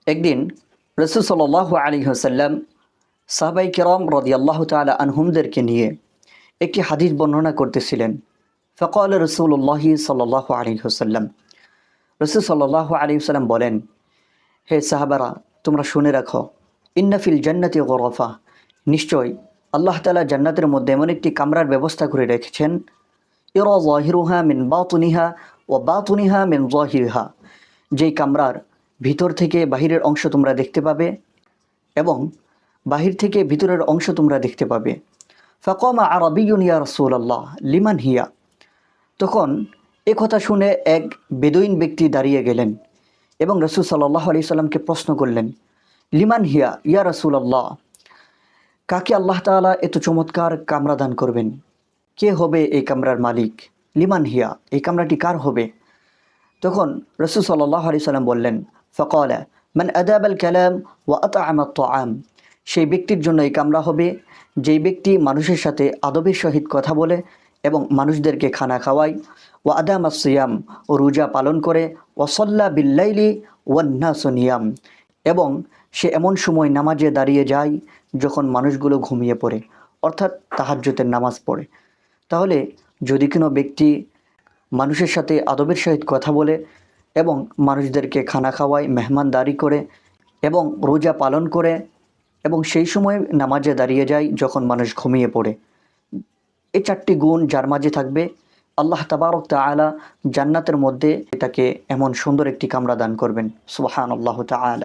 একদিন রাসূল সাল্লাল্লাহু আলাইহি ওয়াসাল্লাম সাহাবায়ে কেরাম রাদিয়াল্লাহু তাআলা আনহুমদেরকে নিয়ে একটি হাদিস বর্ণনা করতেছিলেন। ফাকাল রাসূলুল্লাহি সাল্লাল্লাহু আলাইহি ওয়াসাল্লাম, রাসূল সাল্লাল্লাহু আলাইহি ওয়াসাল্লাম বলেন, হে সাহাবারা, তোমরা শুনে রাখো, ইন্না ফিল জান্নাতি গুরাফা, নিশ্চয় আল্লাহ তাআলা জান্নাতের মধ্যে এমন একটি কামরার ব্যবস্থা করে রেখেছেন, ইরা যাহিরুহা মিন বাতিনিহা ওয়া বাতিনিহা মিন যাহিরিহা, যেই কামরার ভিতর থেকে বাহিরের অংশ তোমরা দেখতে পাবে এবং বাহির থেকে ভিতরের অংশ তোমরা দেখতে পাবে। ফাকামা আরাবিয়্যুন ইয়া রাসূলাল্লাহ লিমান হিয়া, তখন এ কথা শুনে এক বেদুইন ব্যক্তি দাঁড়িয়ে গেলেন এবং রাসূল সাল্লাল্লাহু আলাইহি সাল্লামকে প্রশ্ন করলেন, লিমান হিয়া ইয়া রাসূলাল্লাহ, কাকে আল্লাহ তাআলা এত চমৎকার কামরা দান করবেন? কে হবে এই কামরার মালিক? লিমান হিয়া, এই কামরাটি কার হবে? তখন রাসূল সাল্লাল্লাহু আলাইহি সাল্লাম বললেন, ফাকালা মান আদাবাল কালাম ওয়া আতআমা আত-তাআম, সেই ব্যক্তির জন্য এই কামরা হবে যেই ব্যক্তি মানুষের সাথে আদবের সহিত কথা বলে এবং মানুষদেরকে খানা খাওয়ায়, ওয়া আদামা সিয়াম, ও রোজা পালন করে, ওয়া সাল্লা বিল্লাইলি ওয়ান নাসু নিয়াম, এবং সে এমন সময় নামাজে দাঁড়িয়ে যায় যখন মানুষগুলো ঘুমিয়ে পড়ে, অর্থাৎ তাহাজ্জুদের নামাজ পড়ে। তাহলে যদি কোনো ব্যক্তি মানুষের সাথে আদবের সহিত কথা বলে এবং মানুষদেরকে খানা খাওয়ায়, মেহমানদারি করে এবং রোজা পালন করে এবং সেই সময় নামাজে দাঁড়িয়ে যায় যখন মানুষ ঘুমিয়ে পড়ে, এই চারটি গুণ যার মাঝে থাকবে, আল্লাহ তাবারক তাআলা জান্নাতের মধ্যে তাকে এমন সুন্দর একটি কামরা দান করবেন। সুবহানাল্লাহু তাআলা।